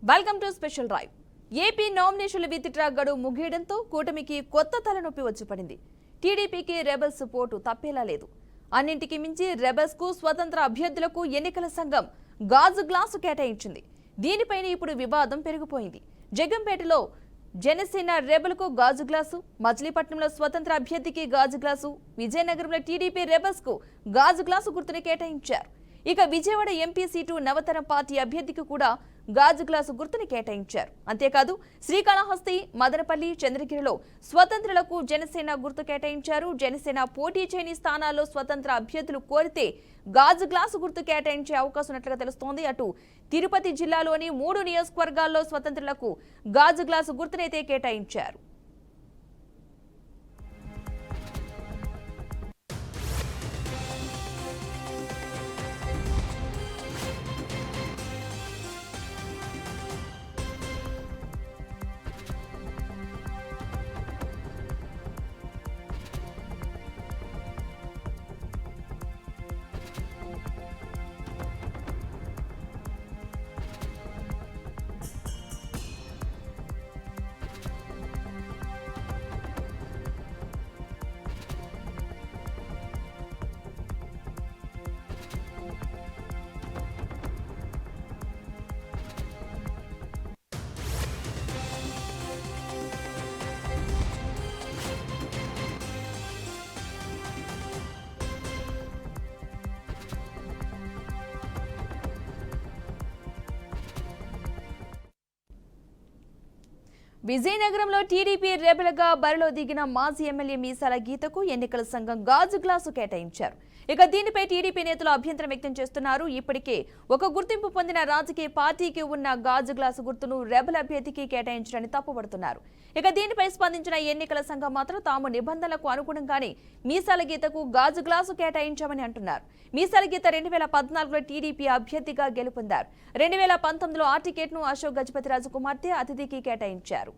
Welcome to special drive. AP నామినేషన్ల withdraw గడువు ముగియడంతో కూటమికి కొత్త తలనొప్పి వచ్చి పడింది. టీడీపీకి రెబల్స్ పోటు తప్పేలా లేదు. అన్నింటికి మించి రెబల్స్ కు స్వతంత్ర అభ్యర్థులకు ఎన్నికల సంఘం గాజు గ్లాసు కేటాయించింది. దీనిపైన ఇప్పుడు వివాదం పెరిగిపోయింది. జగంపేటలో జనసేన రెబల్ కు గాజు గ్లాసు, మచిలీపట్నంలో స్వతంత్ర అభ్యర్థికి గాజు గ్లాసు, విజయనగరంలో టీడీపీ రెబల్స్ కు గాజు గ్లాసు గుర్తుని కేటాయించారు. ఇక విజయవాడ ఎంపీ సీటు నవతరం పార్టీ అభ్యర్థికి కూడా గాజు గ్లాసు గుర్తుని కేటాయించారు. అంతేకాదు శ్రీకాళహస్తి, మదనపల్లి, చంద్రగిరిలో స్వతంత్రులకు జనసేన గుర్తు కేటాయించారు. జనసేన పోటీ చేయని స్థానాల్లో స్వతంత్ర అభ్యర్థులు కోరితే గాజు గ్లాసు గుర్తు కేటాయించే అవకాశం ఉన్నట్లుగా తెలుస్తోంది. అటు తిరుపతి జిల్లాలోని 3 నియోజకవర్గాల్లో స్వతంత్రులకు గాజు గ్లాసు గుర్తునైతే కేటాయించారు. విజయనగరంలో టీడీపీ రెబల్గా బరిలో దిగిన మాజీ ఎమ్మెల్యే మీసాల గీతకు ఎన్నికల సంఘం గాజు గ్లాసు కేటాయించారు. ఇక దీనిపై టీడీపీ నేతలు అభ్యంతరం వ్యక్తం చేస్తున్నారు. ఇప్పటికే ఒక గుర్తింపు పొందిన రాజకీయ పార్టీకి ఉన్న గాజు గ్లాసు గుర్తును రెబల్ అభ్యర్థికి కేటాయించడాన్ని తప్పుపడుతున్నారు. ఇక దీనిపై స్పందించిన ఎన్నికల సంఘం మాత్రం తాము నిబంధనలకు అనుగుణంగానే మీసాల గీతకు గాజు గ్లాసు కేటాయించామని అంటున్నారు. మీసాల గీత 2014లో టీడీపీ అభ్యర్థిగా గెలుపొందారు. 2019లో ఆ టికెట్ను అశోక్ గజపతిరాజు కుమార్తె అతిథికి కేటాయించారు.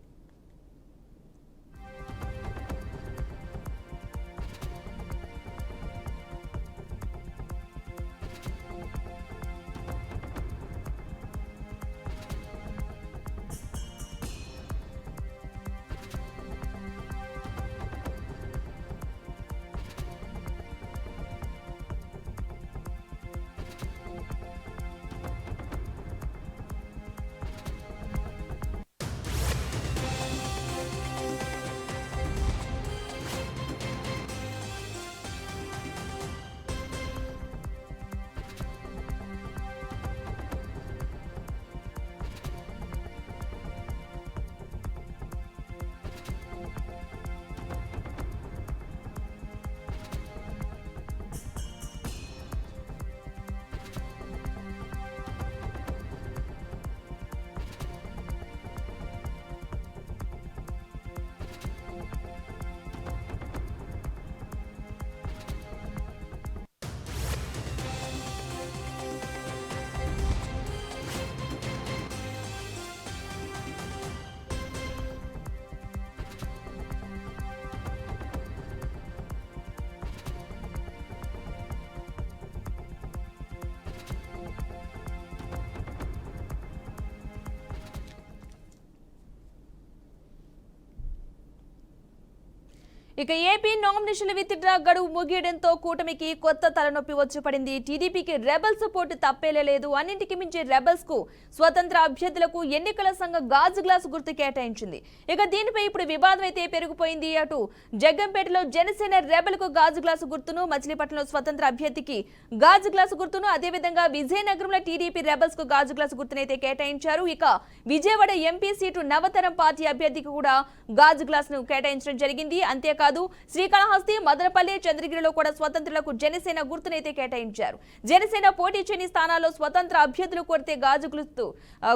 ఇక ఏపీ నామినేషన్ల విత్డ్రా గడువు ముగియడంతో కూటమికి కొత్త తలనొప్పి వచ్చి పడింది. టీడీపీకి రెబల్స్ పోటీ తప్పేలేదు. అన్నింటికి మించి రెబల్స్ కు స్వతంత్ర అభ్యర్థులకు ఎన్నికల సంఘం గాజు గ్లాసు గుర్తు కేటాయించింది. ఇక దీనిపై ఇప్పుడు వివాదం అయితే పెరిగిపోయింది. అటు జగ్గంపేటలో జనసేన రెబల్ కు గాజు గ్లాసు గుర్తును, మచిలీపట్నంలో స్వతంత్ర అభ్యర్థికి గాజు గ్లాసు గుర్తును, అదేవిధంగా విజయనగరంలో టీడీపీ రెబల్స్ కు గాజు గ్లాసు గుర్తునైతే కేటాయించారు. ఇక విజయవాడ ఎంపీ సీటు నవతరం పార్టీ అభ్యర్థికి కూడా గాజు గ్లాసును కేటాయించడం జరిగింది. అంతేకాదు శ్రీకాళహస్తి, మదనపల్లి, చంద్రగిరిలో కూడా స్వతంత్రులకు జనసేన గుర్తునైతే కేటాయించారు. జనసేన పోటీ చేయని స్థానాల్లో స్వతంత్ర అభ్యర్థులు కోరితే గాజు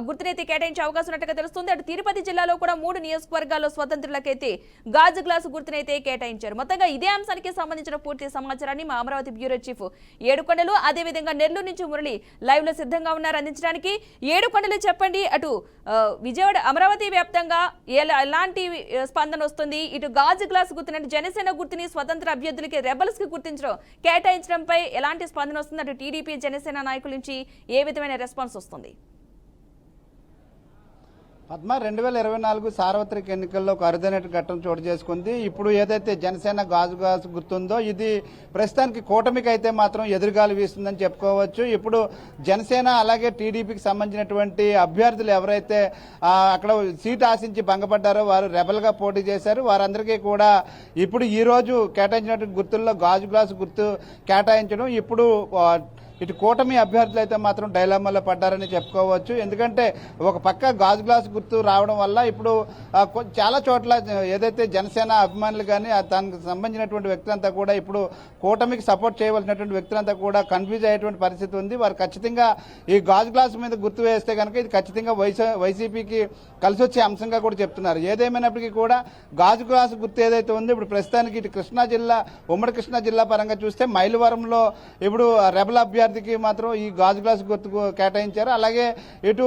గుర్తునైతే కేటాయించే అవకాశం ఉన్నట్టుగా తెలుస్తుంది. అటు తిరుపతి జిల్లాలో కూడా 3 నియోజకవర్గాల్లో స్వతంత్రులకైతే గాజు గ్లాసు గుర్తునైతే కేటాయించారు. మొత్తంగా ఇదే అంశానికి సంబంధించిన పూర్తి సమాచారాన్ని మా అమరావతి బ్యూరో చీఫ్ ఏడుకొండలు, అదేవిధంగా నెల్లూరు నుంచి మురళి లైవ్ లో సిద్ధంగా ఉన్నారు అందించడానికి. ఏడుకొండలు చెప్పండి, అటు విజయవాడ అమరావతి వ్యాప్తంగా ఎలాంటి స్పందన వస్తుంది? ఇటు గాజు గ్లాసు గుర్తున జనసేన గుర్తుని స్వతంత్ర అభ్యర్థులకి రెబల్స్ కి గుర్తించడం కేటాయించడంపై ఎలాంటి స్పందన వస్తుంది? అటు టీడీపీ జనసేన నాయకుల నుంచి ఏ విధమైన రెస్పాన్స్ వస్తుంది? పద్మ 2024 సార్వత్రిక ఎన్నికల్లో ఒక అరుదైన ఘట్టం చోటు చేసుకుంది. ఇప్పుడు ఏదైతే జనసేన గాజు గుర్తుందో ఇది ప్రస్తుతానికి కూటమికి అయితే మాత్రం ఎదురుగాలి వీస్తుందని చెప్పుకోవచ్చు. ఇప్పుడు జనసేన అలాగే టీడీపీకి సంబంధించినటువంటి అభ్యర్థులు ఎవరైతే అక్కడ సీట్ ఆశించి భంగపడ్డారో వారు రెబల్గా పోటీ చేశారు. వారందరికీ కూడా ఇప్పుడు ఈ రోజు కేటాయించినటువంటి గుర్తుల్లో గాజు గుర్తు కేటాయించడం ఇప్పుడు ఇటు కూటమి అభ్యర్థులు అయితే మాత్రం డైలమాలో పడ్డారని చెప్పుకోవచ్చు. ఎందుకంటే ఒక పక్క గాజు గుర్తు రావడం వల్ల ఇప్పుడు చాలా చోట్ల ఏదైతే జనసేన అభిమానులు కానీ దానికి సంబంధించినటువంటి వ్యక్తులంతా కూడా ఇప్పుడు కూటమికి సపోర్ట్ చేయవలసినటువంటి వ్యక్తులంతా కూడా కన్ఫ్యూజ్ అయ్యేటువంటి పరిస్థితి ఉంది. వారు ఖచ్చితంగా ఈ గాజు మీద గుర్తు వేస్తే కనుక ఇది ఖచ్చితంగా వైసీపీకి కలిసి వచ్చే అంశంగా కూడా చెప్తున్నారు. ఏదేమైనప్పటికీ కూడా గాజు గుర్తు ఏదైతే ఉందో ఇప్పుడు ప్రస్తుతానికి ఇటు ఉమ్మడి కృష్ణా జిల్లా పరంగా చూస్తే మైలవరంలో ఇప్పుడు రెబల్ అభ్యర్థికి మాత్రం ఈ గాజు గుర్తు కేటాయించారు. అలాగే ఇటు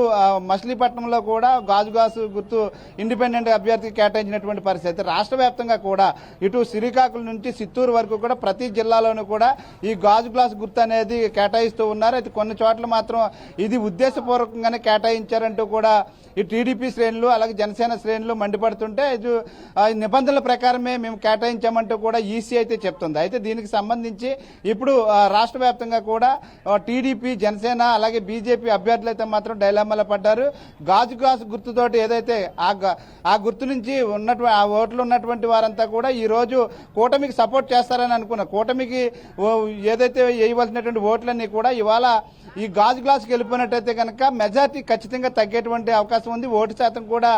మచిలీపట్నంలో కూడా గాజు గుర్తు ఇండిపెండెంట్ అభ్యర్థికి కేటాయించినటువంటి పరిస్థితి. రాష్ట్ర వ్యాప్తంగా కూడా ఇటు శ్రీకాకుళం నుంచి చిత్తూరు వరకు కూడా ప్రతి జిల్లాలోనూ కూడా ఈ గాజు గుర్తు అనేది కేటాయిస్తూ ఉన్నారు. అయితే కొన్ని చోట్ల మాత్రం ఇది ఉద్దేశపూర్వకంగానే కేటాయించారంటూ కూడా ఈ టీడీపీ శ్రేణులు అలాగే జనసేన శ్రేణులు మండిపడుతుంటే నిబంధనల ప్రకారమే మేము కేటాయించామంటూ కూడా ఈసీ అయితే చెప్తుంది. అయితే దీనికి సంబంధించి ఇప్పుడు రాష్ట్ర వ్యాప్తంగా కూడా టీడీపీ జనసేన అలాగే బీజేపీ అభ్యర్థులు అయితే మాత్రం డైలామాలో పడ్డారు. గాజు గుర్తుతోటి ఏదైతే ఆ గుర్తు నుంచి ఆ ఓట్లు ఉన్నటువంటి వారంతా కూడా ఈ రోజు కూటమికి సపోర్ట్ చేస్తారని అనుకున్న కూటమికి ఏదైతే వేయవలసినటువంటి ఓట్లన్నీ కూడా ఇవాళ ఈ గాజుకి వెళ్ళిపోయినట్టయితే కనుక మెజార్టీ ఖచ్చితంగా తగ్గేటువంటి అవకాశం ఉంది. ఓటు శాతం కూడా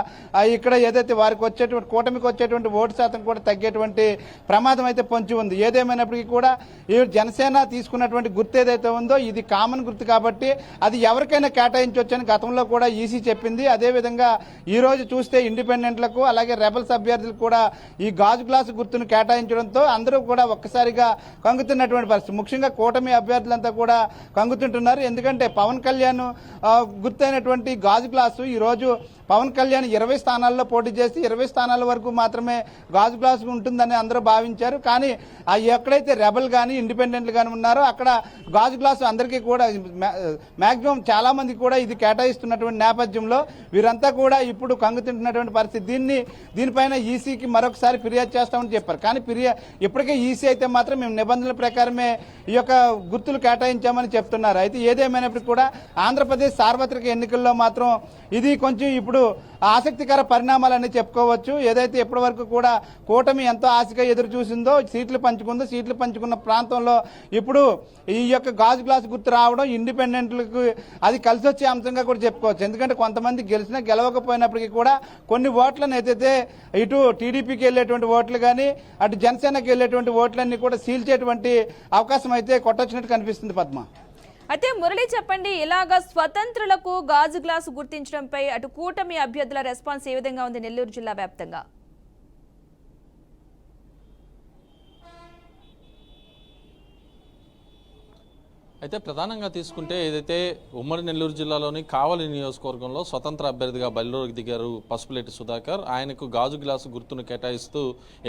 ఇక్కడ ఏదైతే వారికి వచ్చేటువంటి కూటమికి వచ్చేటువంటి ఓటు శాతం కూడా తగ్గేటువంటి ప్రమాదం అయితే పొంచి ఉంది. ఏదేమైనప్పటికీ కూడా ఈ జనసేన తీసుకున్నటువంటి గుర్తు ఏదైతే ఉందో ఇది కామన్ గుర్తు కాబట్టి అది ఎవరికైనా కేటాయించవచ్చని గతంలో కూడా ఈసీ చెప్పింది. అదేవిధంగా ఈ రోజు చూస్తే ఇండిపెండెంట్లకు అలాగే రెబల్స్ అభ్యర్థులకు కూడా ఈ గాజు గుర్తును కేటాయించడంతో అందరూ కూడా ఒక్కసారిగా కంగుతున్నటువంటి పరిస్థితి. ముఖ్యంగా కూటమి అభ్యర్థులంతా కూడా కంగుతుంటున్నారు. ఎందుకంటే పవన్ కళ్యాణ్ గుర్తైనటువంటి గాజు ఈ రోజు పవన్ కళ్యాణ్ 20 స్థానాల్లో పోటీ చేసి 20 స్థానాల వరకు మాత్రమే గాజు ఉంటుందని అందరూ భావించారు. కానీ ఎక్కడైతే రెబల్ కానీ ఇండిపెండెంట్లు కానీ ఉన్నారో అక్కడ గాజు అందరికీ కూడా మాక్సిమం చాలా మంది కూడా ఇది కేటాయిస్తున్నటువంటి నేపథ్యంలో వీరంతా కూడా ఇప్పుడు కంగుతింటున్నటువంటి పరిస్థితి. దీనిపైన ఈసీకి మరొకసారి ఫిర్యాదు చేస్తామని చెప్పారు. కానీ ఇప్పటికే ఈసీ అయితే మాత్రం మేము నిబంధనల ప్రకారమే ఈ యొక్క గుర్తులు కేటాయించామని చెప్తున్నారు. అయితే ఏదేమైనప్పటికీ కూడా ఆంధ్రప్రదేశ్ సార్వత్రిక ఎన్నికల్లో మాత్రం ఇది కొంచెం ఇప్పుడు ఆసక్తికర పరిణామాలని చెప్పుకోవచ్చు. ఏదైతే ఇప్పటి వరకు కూడా కూటమి ఎంతో ఆశగా ఎదురు చూసిందో సీట్లు పంచుకున్న ప్రాంతంలో ఇప్పుడు ఈ యొక్క గాజు గుర్తు రావడం ఇండిపెండెంట్లకు అది కలిసి వచ్చే అంశంగా కూడా చెప్పుకోవచ్చు. ఎందుకంటే కొంతమంది గెలిచినా గెలవకపోయినప్పటికీ కూడా కొన్ని ఓట్లను అయితే ఇటు టీడీపీకి వెళ్ళేటువంటి ఓట్లు కానీ అటు జనసేనకి వెళ్ళేటువంటి ఓట్లన్నీ కూడా సీల్చేటువంటి అవకాశం అయితే కొట్టొచ్చినట్టు కనిపిస్తుంది. పద్మ అయితే మురళి చెప్పండి, ఇలాగా స్వతంత్రులకు గాజు గ్లాసు గుర్తించడంపై అటు కూటమి అభ్యర్థుల రెస్పాన్స్ ఏ విధంగా ఉంది నెల్లూరు జిల్లా వ్యాప్తంగా? అయితే ప్రధానంగా తీసుకుంటే ఏదైతే ఉమ్మడి నెల్లూరు జిల్లాలోని కావలి నియోజకవర్గంలో స్వతంత్ర అభ్యర్థిగా బరిలోకి దిగారు పసుపులేటి సుధాకర్. ఆయనకు గాజు గ్లాసు గుర్తును కేటాయిస్తూ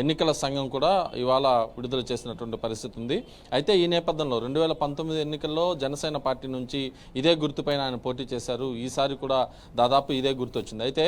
ఎన్నికల సంఘం కూడా ఇవాళ విడుదల చేసినటువంటి పరిస్థితి ఉంది. అయితే ఈ నేపథ్యంలో 2019 ఎన్నికల్లో జనసేన పార్టీ నుంచి ఇదే గుర్తుపైన ఆయన పోటీ చేశారు. ఈసారి కూడా దాదాపు ఇదే గుర్తు వచ్చింది. అయితే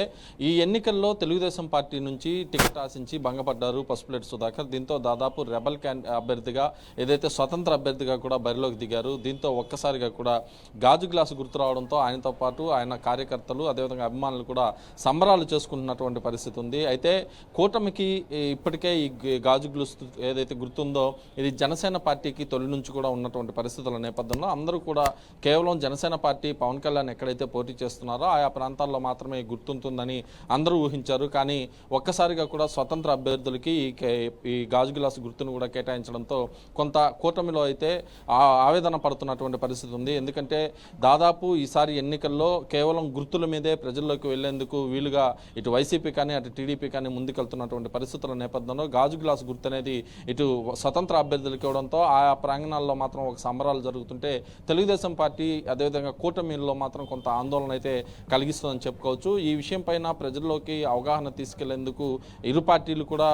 ఈ ఎన్నికల్లో తెలుగుదేశం పార్టీ నుంచి టికెట్ ఆశించి భంగపడ్డారు పసుపులేటి సుధాకర్. దీంతో దాదాపు రెబల్ అభ్యర్థిగా ఏదైతే స్వతంత్ర అభ్యర్థిగా కూడా బరిలోకి దిగారు. దీంతో ఒక్కసారిగా కూడా గాజు గ్లాసు గుర్తు రావడంతో ఆయనతో పాటు ఆయన కార్యకర్తలు అదేవిధంగా అభిమానులు కూడా సంబరాలు చేసుకుంటున్నటువంటి పరిస్థితి ఉంది. అయితే కూటమికి ఇప్పటికే ఈ గాజు గ్లాసు ఏదైతే గుర్తుందో ఇది జనసేన పార్టీకి తొలి నుంచి కూడా ఉన్నటువంటి పరిస్థితుల నేపథ్యంలో అందరూ కూడా కేవలం జనసేన పార్టీ పవన్ కళ్యాణ్ ఎక్కడైతే పోటీ చేస్తున్నారో ఆయా ప్రాంతాల్లో మాత్రమే గుర్తుంటుందని అందరూ ఊహించారు. కానీ ఒక్కసారిగా కూడా స్వతంత్ర అభ్యర్థులకి ఈ గాజు గ్లాసు గుర్తును కూడా కేటాయించడంతో కొంత కూటమిలో అయితే ఆవేదన పడుతున్నటువంటి పరిస్థితి ఉంది. ఎందుకంటే దాదాపు ఈసారి ఎన్నికల్లో కేవలం గుర్తుల మీదే ప్రజల్లోకి వెళ్లేందుకు వీలుగా ఇటు వైసీపీ కానీ అటు టీడీపీ కానీ ముందుకెళ్తున్నటువంటి పరిస్థితుల నేపథ్యంలో గాజు గ్లాసు గుర్తు అనేది ఇటు స్వతంత్ర అభ్యర్థులకు ఇవ్వడంతో ఆయా ప్రాంగణాల్లో మాత్రం ఒక సంబరాలు జరుగుతుంటే తెలుగుదేశం పార్టీ అదేవిధంగా కూటమిలో మాత్రం కొంత ఆందోళన అయితే కలిగిస్తుందని చెప్పుకోవచ్చు. ఈ విషయం పైన ప్రజల్లోకి అవగాహన తీసుకెళ్లేందుకు ఇరు పార్టీలు కూడా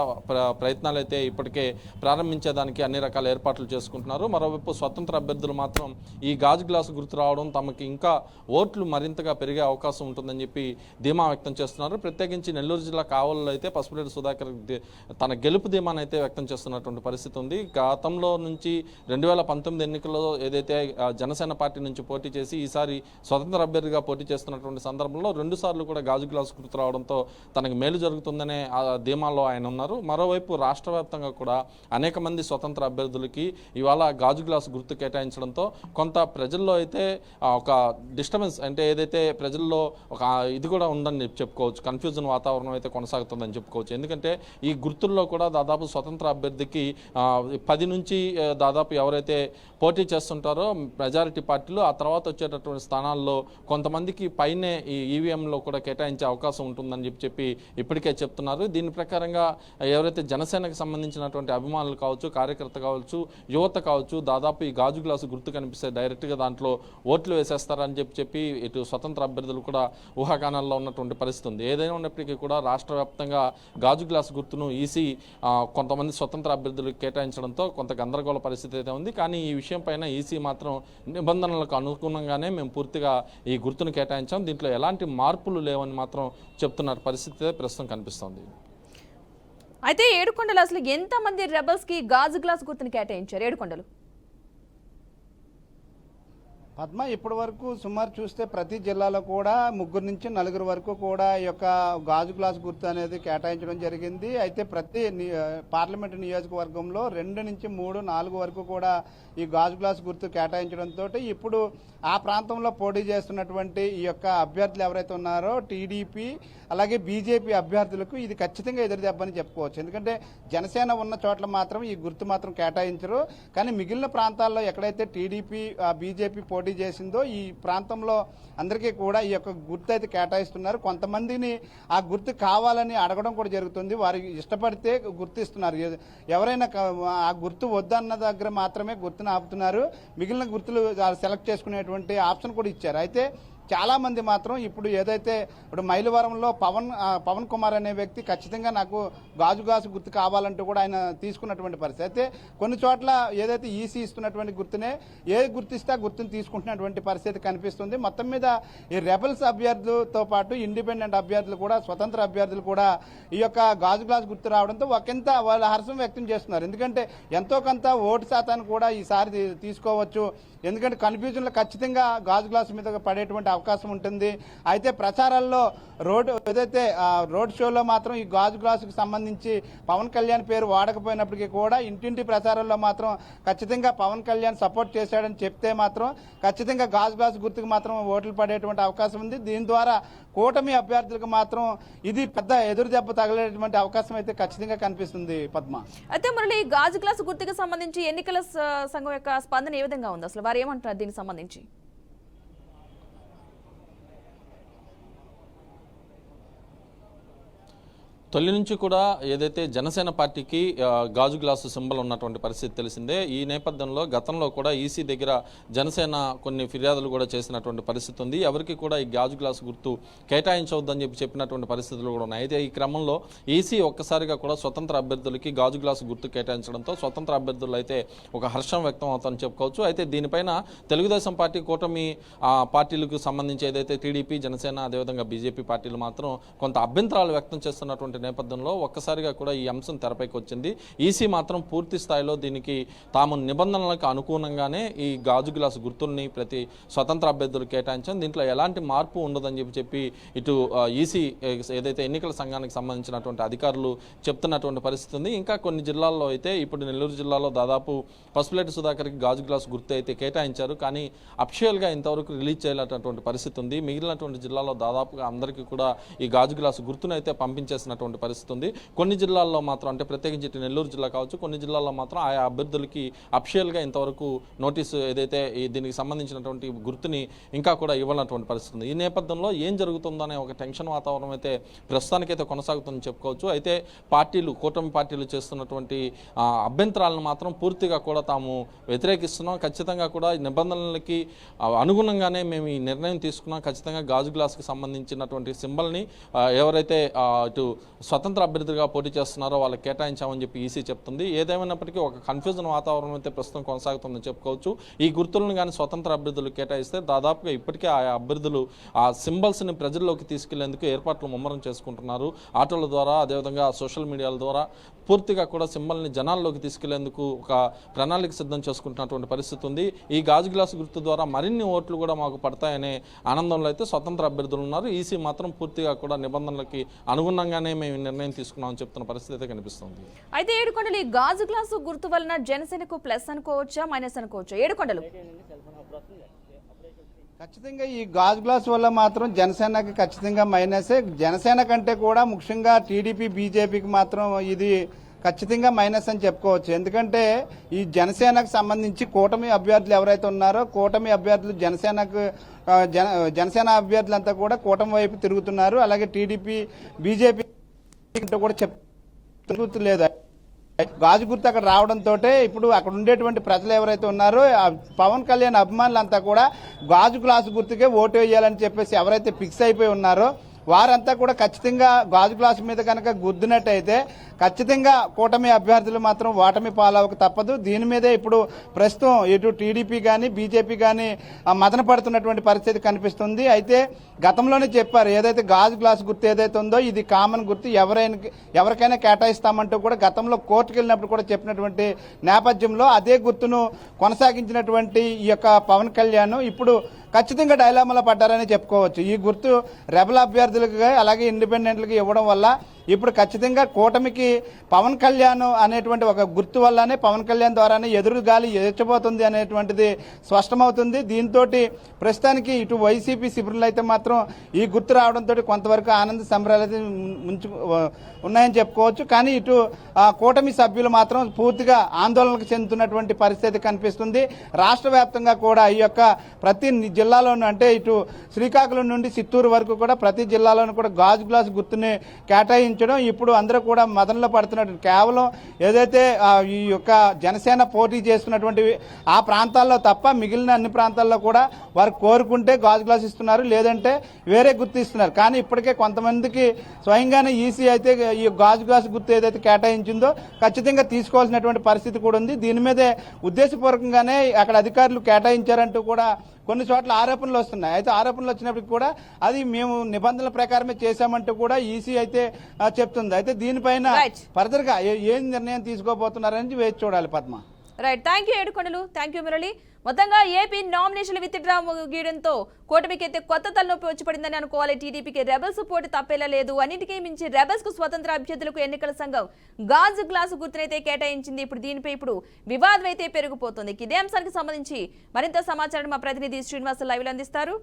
ప్రయత్నాలు అయితే ఇప్పటికే ప్రారంభించేదానికి అన్ని రకాల ఏర్పాట్లు చేసుకుంటున్నారు. మరోవైపు స్వతంత్ర అభ్యర్థులు మాత్రం మాత్రం ఈ గాజు గ్లాసు గుర్తు రావడం తమకి ఇంకా ఓట్లు మరింతగా పెరిగే అవకాశం ఉంటుందని చెప్పి ధీమా వ్యక్తం చేస్తున్నారు. ప్రత్యేకించి నెల్లూరు జిల్లా కావలిలో అయితే పసుపులేటి సుధాకర్ తన గెలుపు ధీమాను అయితే వ్యక్తం చేస్తున్నటువంటి పరిస్థితి ఉంది. గతంలో నుంచి 2019 ఎన్నికల్లో ఏదైతే జనసేన పార్టీ నుంచి పోటీ చేసి ఈసారి స్వతంత్ర అభ్యర్థిగా పోటీ చేస్తున్నటువంటి సందర్భంలో 2 సార్లు కూడా గాజు గ్లాసు గుర్తు రావడంతో తనకు మేలు జరుగుతుందనే ధీమాలో ఆయన ఉన్నారు. మరోవైపు రాష్ట్ర వ్యాప్తంగా కూడా అనేక మంది స్వతంత్ర అభ్యర్థులకి ఇవాళ గాజు గ్లాసు గుర్తు కేటాయించడంతో కొంత ప్రజల్లో అయితే ఒక డిస్టర్బెన్స్ అంటే ఏదైతే ప్రజల్లో ఒక ఇది కూడా ఉందని చెప్పుకోవచ్చు, కన్ఫ్యూజన్ వాతావరణం అయితే కొనసాగుతుందని చెప్పుకోవచ్చు. ఎందుకంటే ఈ గుర్తుల్లో కూడా దాదాపు స్వతంత్ర అభ్యర్థికి 10 నుంచి దాదాపు ఎవరైతే పోటీ చేస్తుంటారో మెజారిటీ పార్టీలు ఆ తర్వాత వచ్చేటటువంటి స్థానాల్లో కొంతమందికి పైనే ఈ ఈవీఎంలో కూడా కేటాయించే అవకాశం ఉంటుందని చెప్పి ఇప్పటికే చెప్తున్నారు. దీని ప్రకారంగా ఎవరైతే జనసేనకు సంబంధించినటువంటి అభిమానులు కావచ్చు, కార్యకర్త కావచ్చు, యువత కావచ్చు దాదాపు ఈ గాజు గ్లాసు గుర్తు కనిపిస్తే డైరెక్ట్గా దాంట్లో ఓట్లు వేసేస్తారని చెప్పి ఇటు స్వతంత్ర అభ్యర్థులు కూడా ఊహాగానాల్లో ఉన్నటువంటి పరిస్థితి ఉంది. ఏదైనా ఉన్నప్పటికీ కూడా రాష్ట్ర వ్యాప్తంగా గాజు గ్లాసు గుర్తును ఈసీ కొంతమంది స్వతంత్ర అభ్యర్థులకు కేటాయించడంతో కొంత గందరగోళ పరిస్థితి అయితే ఉంది. కానీ ఈ విషయం పైన ఈసీ మాత్రం నిబంధనలకు అనుగుణంగానే మేము పూర్తిగా ఈ గుర్తును కేటాయించాం, దీంట్లో ఎలాంటి మార్పులు లేవని మాత్రం చెప్తున్న పరిస్థితి ప్రస్తుతం కనిపిస్తోంది. అయితే ఏడుకొండలు అసలు ఎంతమంది రెబల్స్కి గాజు గ్లాస్ గుర్తుని కేటాయించారు? ఏడుకొండలు పద్మ ఇప్పటి వరకు సుమారు చూస్తే ప్రతి జిల్లాలో కూడా 3 నుంచి 4 వరకు కూడా ఈ యొక్క గాజు గ్లాస్ గుర్తు అనేది కేటాయించడం జరిగింది. అయితే ప్రతి పార్లమెంటు నియోజకవర్గంలో 2 నుంచి 3, 4 వరకు కూడా ఈ గాజు గ్లాస్ గుర్తు కేటాయించడంతో ఇప్పుడు ఆ ప్రాంతంలో పోటీ చేస్తున్నటువంటి ఈ యొక్క అభ్యర్థులు ఎవరైతే ఉన్నారో టీడీపీ అలాగే బీజేపీ అభ్యర్థులకు ఇది ఖచ్చితంగా ఎదురుదెబ్బని చెప్పుకోవచ్చు. ఎందుకంటే జనసేన ఉన్న చోట్ల మాత్రం ఈ గుర్తు మాత్రం కేటాయించరు. కానీ మిగిలిన ప్రాంతాల్లో ఎక్కడైతే టీడీపీ బీజేపీ పోటీ చేసిందో ఈ ప్రాంతంలో అందరికీ కూడా ఈ యొక్క గుర్తు అయితే కేటాయిస్తున్నారు. కొంతమందిని ఆ గుర్తు కావాలని అడగడం కూడా జరుగుతుంది. వారికి ఇష్టపడితే గుర్తిస్తున్నారు. ఎవరైనా ఆ గుర్తు వద్దన్న దగ్గర మాత్రమే గుర్తును ఆపుతున్నారు. మిగిలిన గుర్తులు సెలెక్ట్ చేసుకునేటువంటి ఆప్షన్ కూడా ఇచ్చారు. అయితే చాలా మంది మాత్రం ఇప్పుడు మైలవరంలో పవన్ కుమార్ అనే వ్యక్తి ఖచ్చితంగా నాకు గాజు గుర్తు కావాలంటూ కూడా ఆయన తీసుకున్నటువంటి పరిస్థితి. అయితే కొన్ని చోట్ల ఏదైతే ఈసీ ఇస్తున్నటువంటి గుర్తునే గుర్తిస్తే ఆ గుర్తుని తీసుకుంటున్నటువంటి పరిస్థితి కనిపిస్తుంది. మొత్తం మీద ఈ రెబల్స్ అభ్యర్థులతో పాటు ఇండిపెండెంట్ అభ్యర్థులు కూడా స్వతంత్ర అభ్యర్థులు కూడా ఈ యొక్క గాజు గుర్తు రావడంతో ఒకంత వాళ్ళు హర్షం వ్యక్తం చేస్తున్నారు. ఎందుకంటే ఎంతో కొంత ఓటు శాతాన్ని కూడా ఈసారి తీసుకోవచ్చు. ఎందుకంటే కన్ఫ్యూజన్లో ఖచ్చితంగా గాజు గ్లాసు మీద పడేటువంటి అవకాశం ఉంటుంది. అయితే ప్రచారాల్లో రోడ్ షోలో మాత్రం ఈ గాజు గ్లాసుకు సంబంధించి పవన్ కళ్యాణ్ పేరు వాడకపోయినప్పటికీ కూడా ఇంటింటి ప్రచారాల్లో మాత్రం ఖచ్చితంగా పవన్ కళ్యాణ్ సపోర్ట్ చేశాడని చెప్తే మాత్రం ఖచ్చితంగా గాజు గ్లాసు గుర్తుకు మాత్రం ఓట్లు పడేటువంటి అవకాశం ఉంది. దీని ద్వారా కూటమి అభ్యర్థులకు మాత్రం ఇది పెద్ద ఎదురు దెబ్బ తగిలేటువంటి అవకాశం అయితే ఖచ్చితంగా కనిపిస్తుంది. పద్మ, అయితే మురళి గాజు గ్లాసు గుర్తుకు సంబంధించి ఎన్నికల సంఘం యొక్క స్పందన ఏ విధంగా ఉంది? అసలు వారు ఏమంటారు దీనికి సంబంధించి? తొలి నుంచి కూడా ఏదైతే జనసేన పార్టీకి గాజు గ్లాసు సింబల్ ఉన్నటువంటి పరిస్థితి తెలిసిందే. ఈ నేపథ్యంలో గతంలో కూడా ఈసీ దగ్గర జనసేన కొన్ని ఫిర్యాదులు కూడా చేసినటువంటి పరిస్థితి ఉంది. ఎవరికి కూడా ఈ గాజు గ్లాసు గుర్తు కేటాయించవద్దని చెప్పినటువంటి పరిస్థితులు కూడా ఉన్నాయి. అయితే ఈ క్రమంలో ఈసీ ఒక్కసారిగా కూడా స్వతంత్ర అభ్యర్థులకి గాజు గ్లాసు గుర్తు కేటాయించడంతో స్వతంత్ర అభ్యర్థులు అయితే ఒక హర్షం వ్యక్తం అవుతుందని చెప్పుకోవచ్చు. అయితే దీనిపైన తెలుగుదేశం పార్టీ కూటమి పార్టీలకు సంబంధించి ఏదైతే టీడీపీ, జనసేన అదేవిధంగా బీజేపీ పార్టీలు మాత్రం కొంత అభ్యంతరాలు వ్యక్తం చేస్తున్నటువంటి నేపథ్యంలో ఒక్కసారిగా కూడా ఈ అంశం తెరపైకి వచ్చింది. ఈసీ మాత్రం పూర్తి స్థాయిలో దీనికి తాము నిబంధనలకు అనుగుణంగానే ఈ గాజు గ్లాసు గుర్తుల్ని ప్రతి స్వతంత్ర అభ్యర్థులు కేటాయించాం, దీంట్లో ఎలాంటి మార్పు ఉండదని చెప్పి ఇటు ఈసీ ఏదైతే ఎన్నికల సంఘానికి సంబంధించినటువంటి అధికారులు చెప్తున్నటువంటి పరిస్థితి ఉంది. ఇంకా కొన్ని జిల్లాల్లో అయితే ఇప్పుడు నెల్లూరు జిల్లాలో దాదాపు పసుపులేటి సుధాకర్కి గాజు గ్లాసు గుర్తు అయితే కేటాయించారు. కానీ అఫిషియల్గా ఇంతవరకు రిలీజ్ చేయలేనటువంటి పరిస్థితి ఉంది. మిగిలినటువంటి జిల్లాలో దాదాపుగా అందరికీ కూడా ఈ గాజు గ్లాసు గుర్తును అయితే పంపించేసినటువంటి పరిస్థితి ఉంది. కొన్ని జిల్లాల్లో మాత్రం అంటే ప్రత్యేకించి నెల్లూరు జిల్లా కావచ్చు, కొన్ని జిల్లాల్లో మాత్రం ఆయా అభ్యర్థులకి అఫిషియల్గా ఇంతవరకు నోటీసు ఏదైతే దీనికి సంబంధించినటువంటి గుర్తుని ఇంకా కూడా ఇవ్వాలన్నటువంటి పరిస్థితి ఉంది. ఈ నేపథ్యంలో ఏం జరుగుతుందనే ఒక టెన్షన్ వాతావరణం అయితే ప్రస్తుతానికైతే కొనసాగుతుందని చెప్పుకోవచ్చు. అయితే కూటమి పార్టీలు చేస్తున్నటువంటి అభ్యంతరాలను మాత్రం పూర్తిగా కూడా తాము వ్యతిరేకిస్తున్నాం. ఖచ్చితంగా కూడా నిబంధనలకి అనుగుణంగానే మేము ఈ నిర్ణయం తీసుకున్నాం. ఖచ్చితంగా గాజు గ్లాస్కి సంబంధించినటువంటి సింబల్ని ఎవరైతే ఇటు స్వతంత్ర అభ్యర్థిగా పోటీ చేస్తున్నారో వాళ్ళకి కేటాయించామని చెప్పి ఈసీ చెప్తుంది. ఏదేమైనప్పటికీ ఒక కన్ఫ్యూజన్ వాతావరణం అయితే ప్రస్తుతం కొనసాగుతుందని చెప్పుకోవచ్చు. ఈ గుర్తులను కానీ స్వతంత్ర అభ్యర్థులు కేటాయిస్తే దాదాపుగా ఇప్పటికే ఆ అభ్యర్థులు ఆ సింబల్స్ని ప్రజల్లోకి తీసుకెళ్లేందుకు ఏర్పాట్లు ముమ్మరం చేసుకుంటున్నారు. ఆటోల ద్వారా, అదేవిధంగా సోషల్ మీడియాల ద్వారా పూర్తిగా కూడా సింబల్ని జనాల్లోకి తీసుకెళ్లేందుకు ఒక ప్రణాళిక సిద్ధం చేసుకుంటున్నటువంటి పరిస్థితి ఉంది. ఈ గాజు గ్లాసు గుర్తు ద్వారా మరిన్ని ఓట్లు కూడా మాకు పడతాయనే ఆనందంలో అయితే స్వతంత్ర అభ్యర్థులు ఉన్నారు. ఈసీ మాత్రం పూర్తిగా కూడా నిబంధనలకి అనుగుణంగానే మేము నిర్ణయం తీసుకున్నామని చెప్తున్న పరిస్థితి అయితే కనిపిస్తుంది. అయితే ఏడుకొండలు ఈ గాజు గ్లాసు గుర్తు వలన జనసేనకు ప్లస్ అనుకోవచ్చా, మైనస్ అనుకోవచ్చా? ఏడుకొండలు ఖచ్చితంగా ఈ గాజు గ్లాస్ వల్ల మాత్రం జనసేనకి ఖచ్చితంగా మైనసే. జనసేన కంటే కూడా ముఖ్యంగా టీడీపీ, బీజేపీకి మాత్రం ఇది ఖచ్చితంగా మైనస్ అని చెప్పుకోవచ్చు. ఎందుకంటే ఈ జనసేనకు సంబంధించి కూటమి అభ్యర్థులు ఎవరైతే ఉన్నారో కూటమి అభ్యర్థులు జనసేన అభ్యర్థులంతా కూడా కూటమి వైపు తిరుగుతున్నారు. అలాగే టీడీపీ, బీజేపీ కూడా తిరుగుతులేదు. గాజు గుర్తు అక్కడ రావడంతో ఇప్పుడు అక్కడ ఉండేటువంటి ప్రజలు ఎవరైతే ఉన్నారో పవన్ కళ్యాణ్ అభిమానులంతా కూడా గాజు గ్లాసు గుర్తుకే ఓటు వేయాలని చెప్పేసి ఎవరైతే ఫిక్స్ అయిపోయి ఉన్నారో వారంతా కూడా ఖచ్చితంగా గాజు గ్లాసు మీద కనుక గుద్దినట్టయితే ఖచ్చితంగా కూటమి అభ్యర్థులు మాత్రం ఓటమి పాలవక తప్పదు. దీని మీదే ఇప్పుడు ప్రస్తుతం ఇటు టీడీపీ కానీ బీజేపీ కానీ మదన పడుతున్నటువంటి పరిస్థితి కనిపిస్తుంది. అయితే గతంలోనే చెప్పారు, ఏదైతే గాజు గ్లాసు గుర్తు ఏదైతే ఉందో ఇది కామన్ గుర్తు, ఎవరికైనా కేటాయిస్తామంటూ కూడా గతంలో కోర్టుకు వెళ్ళినప్పుడు కూడా చెప్పినటువంటి నేపథ్యంలో అదే గుర్తును కొనసాగించినటువంటి ఈ యొక్క పవన్ కళ్యాణ్ ఇప్పుడు ఖచ్చితంగా డైలామాలో పడ్డారని చెప్పుకోవచ్చు. ఈ గుర్తు రెబల్ అభ్యర్థులకు అలాగే ఇండిపెండెంట్లకు ఇవ్వడం వల్ల ఇప్పుడు ఖచ్చితంగా కూటమికి పవన్ కళ్యాణ్ అనేటువంటి ఒక గుర్తు వల్లనే పవన్ కళ్యాణ్ ద్వారానే ఎదురు గాలి ఎచ్చబోతుంది అనేటువంటిది స్పష్టమవుతుంది. దీంతో ప్రస్తుతానికి ఇటు వైసీపీ శిబిరంలో అయితే మాత్రం ఈ గుర్తు రావడంతో కొంతవరకు ఆనంద సంబరాలు అయితే ఉన్నాయని చెప్పుకోవచ్చు. కానీ ఇటు కూటమి సభ్యులు మాత్రం పూర్తిగా ఆందోళనకు చెందుతున్నటువంటి పరిస్థితి కనిపిస్తుంది. రాష్ట్ర వ్యాప్తంగా కూడా ఈ యొక్క ప్రతి జిల్లాలోనూ అంటే ఇటు శ్రీకాకుళం నుండి చిత్తూరు వరకు కూడా ప్రతి జిల్లాలోనూ కూడా గాజు గ్లాసు గుర్తుని కేటాయించడం ఇప్పుడు అందరూ కూడా మదనలో పడుతున్నట్టు. కేవలం ఏదైతే ఈ యొక్క జనసేన పోటీ చేస్తున్నటువంటి ఆ ప్రాంతాల్లో తప్ప మిగిలిన అన్ని ప్రాంతాల్లో కూడా వారు కోరుకుంటే గాజు గ్లాస్ ఇస్తున్నారు, లేదంటే వేరే గుర్తు ఇస్తున్నారు. కానీ ఇప్పటికే కొంతమందికి స్వయంగానే ఈసీ అయితే ఈ గాజు గ్లాస్ గుర్తు ఏదైతే కేటాయించిందో ఖచ్చితంగా తీసుకోవాల్సినటువంటి పరిస్థితి కూడా ఉంది. దీని మీదే ఉద్దేశపూర్వకంగానే అక్కడ అధికారులు కేటాయించారంటూ కూడా కొన్ని చోట్ల ఆరోపణలు వస్తున్నాయి. అయితే ఆరోపణలు వచ్చినప్పటికీ కూడా అది మేము నిబంధనల ప్రకారమే చేశామంటూ కూడా ఈసీ అయితే చెప్తుంది. అయితే దీనిపైన ఫర్దర్ గా ఏం నిర్ణయం తీసుకోబోతున్నారని వేచి చూడాలి. Padma. Right, thank you Yedukondalu, thank you Murali. మొత్తంగా ఏపీ నామినేషన్లు విత్డ్రా ముగియడంతో కూటమికి అయితే కొత్త తలనొప్పి వచ్చి పడిందని అనుకోవాలి. టీడీపీకి రెబల్స్ పోటీ తప్పేలా లేదు. అన్నిటికీ మించి రెబల్స్ కు స్వతంత్ర అభ్యర్థులకు ఎన్నికల సంఘం గాజు గ్లాసు గుర్తునైతే కేటాయించింది. దీనిపై వివాదం అయితే పెరిగిపోతుంది. ఇదే అంశానికి సంబంధించి మరింత సమాచారం మా ప్రతినిధి శ్రీనివాస్ లైవ్ లో అందిస్తారు.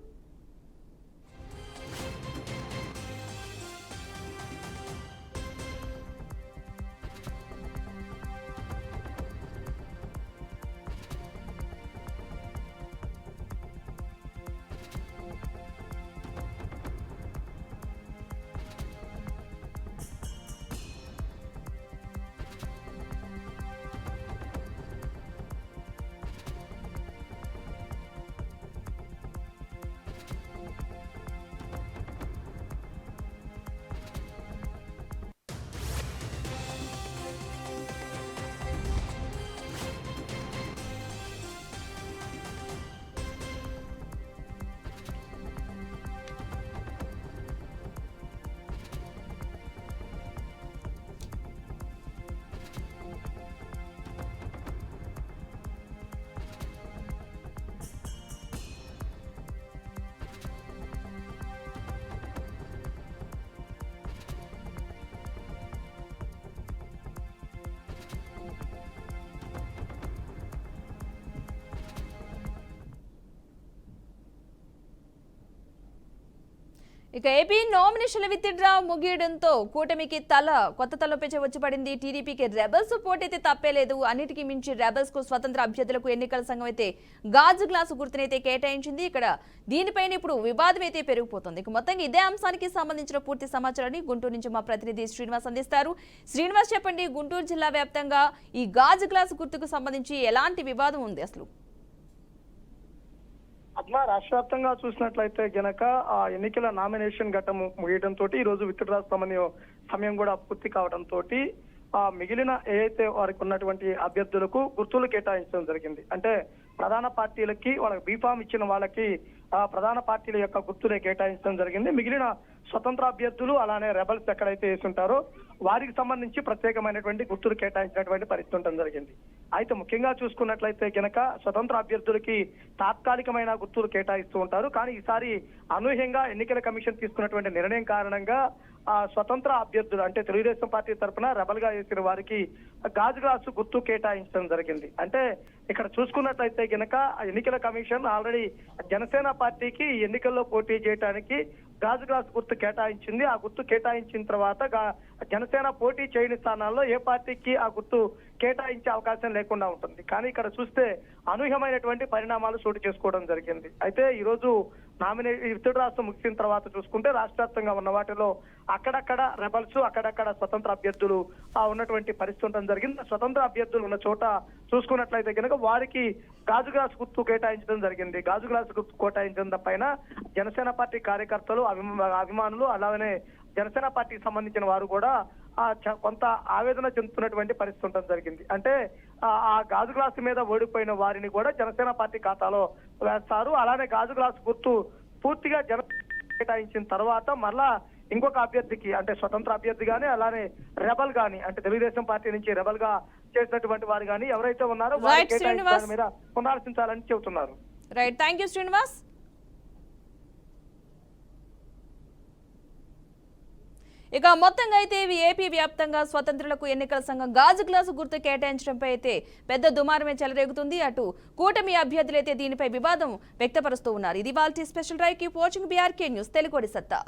ఇక ఏపీ నామినేషన్ల విత్డ్రా ముగియడంతో కూటమికి కొత్త తలపై వచ్చి పడింది. టీడీపీకి రెబల్స్ పోటీ అయితే తప్పేలేదు. అన్నిటికీ మించి రెబల్స్ కు స్వతంత్ర అభ్యర్థులకు ఎన్నికల సంఘం అయితే గాజు గ్లాసు గుర్తునైతే కేటాయించింది. ఇక్కడ దీనిపైన ఇప్పుడు వివాదం అయితే పెరిగిపోతుంది. ఇక మొత్తంగా ఇదే అంశానికి సంబంధించిన పూర్తి సమాచారాన్ని గుంటూరు నుంచి మా ప్రతినిధి శ్రీనివాస్ అందిస్తారు. శ్రీనివాస్, చెప్పండి, గుంటూరు జిల్లా వ్యాప్తంగా ఈ గాజు గ్లాసు గుర్తుకు సంబంధించి ఎలాంటి వివాదం ఉంది అసలు? అట్లా రాష్ట్ర వ్యాప్తంగా చూసినట్లయితే గనక ఆ ఎన్నికల నామినేషన్ ఘట్టం ముగియడంతో ఈ రోజు విత్డ్రా సమయం కూడా పూర్తి కావడంతో ఆ మిగిలిన ఏదైతే వారికి ఉన్నటువంటి అభ్యర్థులకు గుర్తులు కేటాయించడం జరిగింది. అంటే ప్రధాన పార్టీలకి వాళ్ళకి బీఫామ్ ఇచ్చిన వాళ్ళకి ఆ ప్రధాన పార్టీల యొక్క గుర్తులే కేటాయించడం జరిగింది. మిగిలిన స్వతంత్ర అభ్యర్థులు అలానే రెబల్స్ ఎక్కడైతే వేసుంటారో వారికి సంబంధించి ప్రత్యేకమైనటువంటి గుర్తులు కేటాయించినటువంటి పరిస్థితి ఉండడం జరిగింది. అయితే ముఖ్యంగా చూసుకున్నట్లయితే గనక స్వతంత్ర అభ్యర్థులకి తాత్కాలికమైన గుర్తులు కేటాయిస్తూ ఉంటారు. కానీ ఈసారి అనూహ్యంగా ఎన్నికల కమిషన్ తీసుకున్నటువంటి నిర్ణయం కారణంగా ఆ స్వతంత్ర అభ్యర్థులు అంటే తెలుగుదేశం పార్టీ తరఫున రెబల్ గా వేసిన వారికి గాజు గ్లాసు గుర్తు కేటాయించడం జరిగింది. అంటే ఇక్కడ చూసుకున్నట్లయితే గనక ఎన్నికల కమిషన్ ఆల్రెడీ జనసేన పార్టీకి ఎన్నికల్లో పోటీ చేయడానికి గాజు గ్లాస్ గుర్తు కేటాయించింది. ఆ గుర్తు కేటాయించిన తర్వాత జనసేన పోటీ చేయని స్థానాల్లో ఏ పార్టీకి ఆ గుర్తు కేటాయించే అవకాశం లేకుండా ఉంటుంది. కానీ ఇక్కడ చూస్తే అనూహ్యమైనటువంటి పరిణామాలు చోటు చేసుకోవడం జరిగింది. అయితే ఈ రోజు విత్డ్రాస్ ముగిసిన తర్వాత చూసుకుంటే రాష్ట్ర వ్యాప్తంగా ఉన్న వాటిలో అక్కడక్కడ రెబల్స్ అక్కడక్కడ స్వతంత్ర అభ్యర్థులు ఉన్నటువంటి పరిస్థితి ఉండడం జరిగింది. స్వతంత్ర అభ్యర్థులు ఉన్న చోట చూసుకున్నట్లయితే కనుక వారికి గాజు గ్లాస్ గుర్తు కేటాయించడం జరిగింది. గాజు గ్లాస్ గుర్తు కేటాయించడం పైన జనసేన పార్టీ కార్యకర్తలు అభిమానులు అలానే జనసేన పార్టీకి సంబంధించిన వారు కూడా కొంత ఆవేదన చెందుతున్నటువంటి పరిస్థితి ఉండడం జరిగింది. అంటే ఆ గాజు గ్లాసు మీద ఓడిపోయిన వారిని కూడా జనసేన పార్టీ ఖాతాలో వేస్తారు. అలానే గాజు గ్లాసు గుర్తు పూర్తిగా కేటాయించిన తర్వాత మళ్ళా ఇంకొక అభ్యర్థికి అంటే స్వతంత్ర అభ్యర్థి గానీ అలానే రెబల్ గానీ అంటే తెలుగుదేశం పార్టీ నుంచి రెబల్ గా చేసినటువంటి వారు గానీ ఎవరైతే ఉన్నారో వారి కేటాయించిన మీద పునరాలోచించాలని చెబుతున్నారు. Right, thank you Srinivas. ఇక మొత్తంగా అయితే ఇవి ఏపీ వ్యాప్తంగా స్వతంత్రులకు ఎన్నికల సంఘం గాజు గ్లాసు గుర్తు కేటాయించడంపై అయితే పెద్ద దుమారమే చెలరేగుతుంది. అటు కూటమి అభ్యర్థులైతే దీనిపై వివాదం వ్యక్తపరుస్తూ ఉన్నారు. ఇది వాల్టీ special drive. Keep watching BRK news తెలుగుడి సత్తా.